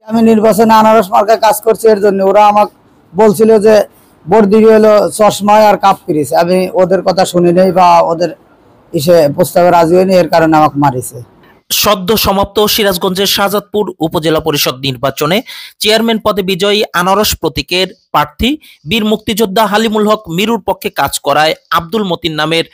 আমি নির্বাচনে আনারস মার্কায় কাজ করছি, এর জন্য ওরা আমাকে বলছিল যে ভোট দিবি হলো চশমায় আর কাপ পিরিছে। আমি ওদের কথা শুনি নাই বা ওদের ইসে প্রস্তাবে রাজি হয়নি, এর কারণে আমাকে মারিছে। সদ্য সমাপ্ত সিরাজগঞ্জের শাহজাদপুর উপজেলা পরিষদ নির্বাচনে চেয়ারম্যান পদে বিজয়ী আনারস প্রতীকের প্রার্থী বীর মুক্তিযোদ্ধা হালিমুল হক মিরুর পক্ষে কাজ করায় আব্দুল মতিন নামের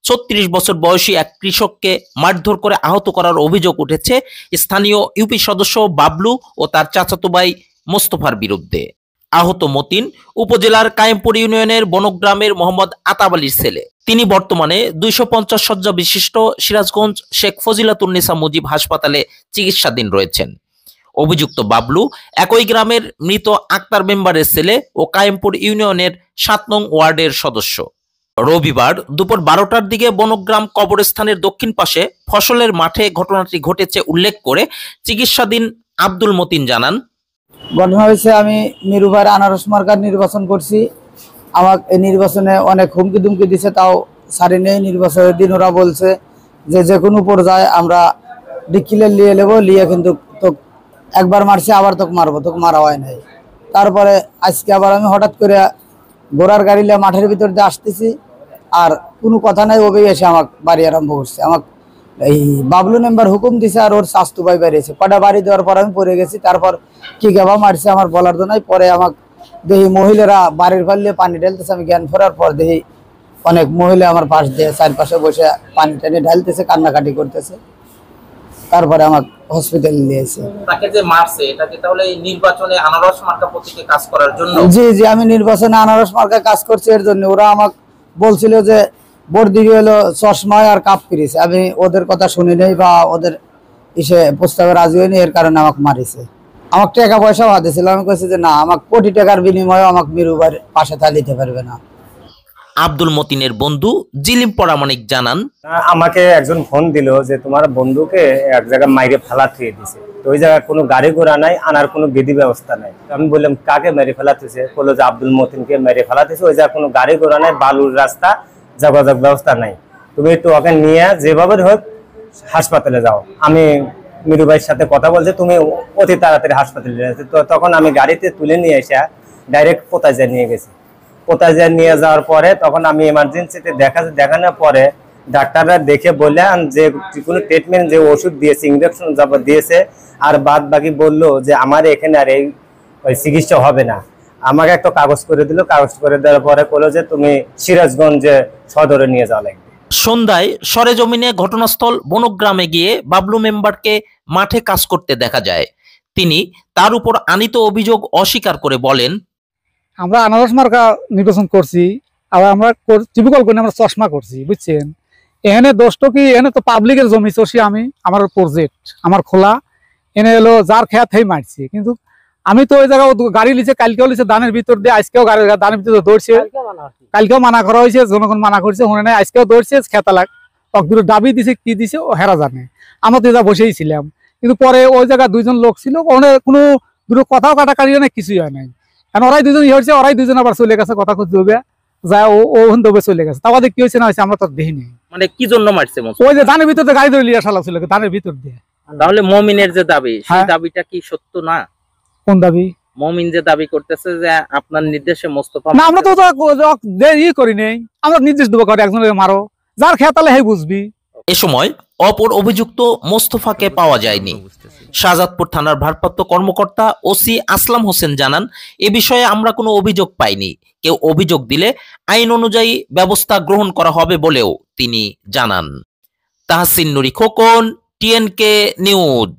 ৩৬ বছর বয়সী এক কৃষককে মারধর করে আহত করার অভিযোগ উঠেছে স্থানীয় ইউপি সদস্য বাবলু ও তার চাচাতো ভাই মোস্তফার বিরুদ্ধে। আহত মতিন উপজেলার কায়েমপুর ইউনিয়নের বনগ্রামের মোহাম্মদ আতাব আলীর ছেলে। তিনি বর্তমানে ২৫০ শয্যা বিশিষ্ট সিরাজগঞ্জ শেখ ফজিলাতুন্নেসা মুজিব হাসপাতালে চিকিৎসাধীন রয়েছেন। অভিযুক্ত বাবলু একই গ্রামের মৃত আক্তার মেম্বারের ছেলে ও কায়েমপুর ইউনিয়নের ৭ নং ওয়ার্ডের সদস্য। রবিবার দুপুর ১২টার দিকে বনগ্রাম কবরস্থানের দক্ষিণ পাশে ফসলের মাঠে ঘটনাটি ঘটেছে উল্লেখ করে চিকিৎসাধীন আব্দুল মতিন জানান, ঘটনা হয়েছে আমি মিরু ভাইয়ের আনারস মার্কার নির্বাচন করছি। আমাকে এই নির্বাচনে অনেক হুমকি দুমকি দিছে, তাও সারি নেই। নির্বাচনের দিন ওরা বলছে যে কোনো পর্যায়ে আমরা ডিক্লেয়ার নিয়ে নেবো, নিয়ে কিন্তু তো একবার মারছি, আবার তোকে মারবো, তোকে মারা হয় নাই। তারপরে আজকে আবার আমি হঠাৎ করে ঘোড়ার গাড়ি নিয়ে মাঠের ভিতর দিয়ে আসতেছি, আর কোনো কথা নাই, ওবেই এসে আমাকে বাড়ি আরম্ভ করছে। আমাকে এই বাবলু মেম্বার হুকুম দিছে, আর ওর শাস্তু ভাই বেরিয়েছে। কটা বাড়ি দেওয়ার পর আমি পড়ে গেছি। তারপর কি গাবা মারছে আমার বলার তো নাই। পরে আমাকে দেখি মহিলারা বাড়ির ফালিয়ে পানি ঢালতেছে। আমি জ্ঞান ফেরার পর দেখি অনেক মহিলা আমার পাশ দিয়ে চারপাশে বসে পানি টানি ঢালতেছে, কান্নাকাটি করতেছে। তারপরে আমাকে হসপিটালে নিয়েছে। তাকে যে মারছে এটা কি তাহলে নির্বাচনে আনারস মার্কা প্রতীকে কাজ করার জন্য? জি জি, আমি নির্বাচনে আনারস মার্কায় কাজ করছি, এর জন্য ওরা আমাকে বলছিল যে ভোট দিবি হলো চশমায় আর কাপ পিরিছে। আমি ওদের কথা শুনি নাই বা ওদের ইসে প্রস্তাবে রাজি হয়নি, এর কারণে আমাকে মারিছে। আমাকে টাকা পয়সাও হাতে ছিল। আমি কইছি যে না, আমাকে কোটি টাকার বিনিময়ে আমাকে মিরু ভাইয়ের পাশে দিতে পারবে না। আব্দুল মতিনের বন্ধু জিলিম পরামানিক জানান, আমাকে একজন ফোন দিল যে তোমার বন্ধুকে এক জায়গায় মাইরে ফেলা থুয়ে দিছে, তো ওই জায়গায় কোনো গাড়ি ঘোড়া নাই, আনার কোনো বিধি ব্যবস্থা নাই। আমি বললাম কাকে মেরে ফেলাতেছে? বললো যে আব্দুল মতিনকে মেরে ফেলাতেছে, ওই জায়গায় কোনো গাড়ি ঘোড়া নাই, বালুর রাস্তা, যোগাযোগ ব্যবস্থা নাই, তুমি একটু ওকে নিয়ে যেভাবে হোক হাসপাতালে যাও। আমি মিরু ভাইয়ের সাথে কথা বলছি, তুমি অতি তাড়াতাড়ি হাসপাতালে যাচ্ছে। তো তখন আমি গাড়িতে তুলে নিয়ে এসে ডাইরেক্ট পোতাজায় নিয়ে গেছি। পোতাজায় নিয়ে যাওয়ার পরে তখন আমি এমার্জেন্সিতে দেখানোর পরে ডাক্তাররা দেখে বললেন যে কোনো ট্রিটমেন্ট, যে ওষুধ দিয়েছে, ইঞ্জেকশন যা দিয়েছে, আর বাদ বাকি বললো যে আমার এখানে আর এই চিকিৎসা হবে না। আমাকে একটা কাগজ করে দিল। কাগজ করে দেওয়ার পরে বললো যে তুমি সিরাজগঞ্জে সদরে নিয়ে যাওয়া লাগবে। সন্ধ্যায় সরেজমিনে ঘটনাস্থল বনগ্রামে গিয়ে বাবলু মেম্বারকে মাঠে কাজ করতে দেখা যায়। তিনি তার উপর আনীত অভিযোগ অস্বীকার করে বলেন, আমরা আনারস মার্কা নির্বাচন করছি, আবার আমরা টিপিক্যাল করে আমরা চশমা করছি, বুঝছেন। এখানে দোষটা কি, এখানে তো পাবলিকের জমি চষি, আমি আমার প্রজেক্ট আমার খোলা, এনে এলো যার খেয়াত হেই মারছি। কিন্তু আমি তো ওই জায়গায় গাড়ি লিছে, কালকেও লিছে ধানের ভিতর দিয়ে, আজকেও গাড়ি ধানের ভিতরে দৌড়ছে, কালকেও মানা করা হয়েছে, জনগণ মানা করছে, শুনে নাই, আজকেও দৌড়ছে। খেতা লাগ দুটো দাবি দিছে, কি দিছে ও হেরা জানে। আমরা তো যা বসেই ছিলাম, কিন্তু পরে ওই জায়গায় দুইজন লোক ছিল, ওখানে কোনো দুটো কথাও কাটাকাটি হয় না, কিছুই হয় নাই। এখন ওরাই দুজন ইয়ে হচ্ছে, ওরাই দুজন আবার চলে গেছে, কথা খুঁজ দেবে যায়, ওখান দেবে চলে গেছে। তাও কি হয়েছে না হয়েছে আমরা তো দেখিনি। মানে কি জন্য মারছে? ওই যে ধানের ভিতরে গাড়ি ধরে লিয়া শালা ছিল, ধানের ভিতর দিয়ে। তাহলে মমিনের যে দাবি, সেই দাবিটা কি সত্য না? কোন দাবি? মমিন যে দাবি করতেছে যে আপনার নির্দেশে মোস্তফা। না, আমরা তো ই করি নেই, আমরা নির্দেশ দেবো করে একজনকে মারো, যার খেতালে হে বুঝবি। এ সময় অপর অভিযুক্ত মোস্তফাকে পাওয়া যায়নি। শাহজাদপুর থানার ভারপ্রাপ্ত কর্মকর্তা ওসি আসলাম হোসেন জানান, এ বিষয়ে আমরা কোনো অভিযোগ পাইনি। কেউ অভিযোগ দিলে আইন অনুযায়ী ব্যবস্থা গ্রহণ করা হবে বলেও তিনি জানান। তাহসিন নুরি খোকন, TNK নিউজ।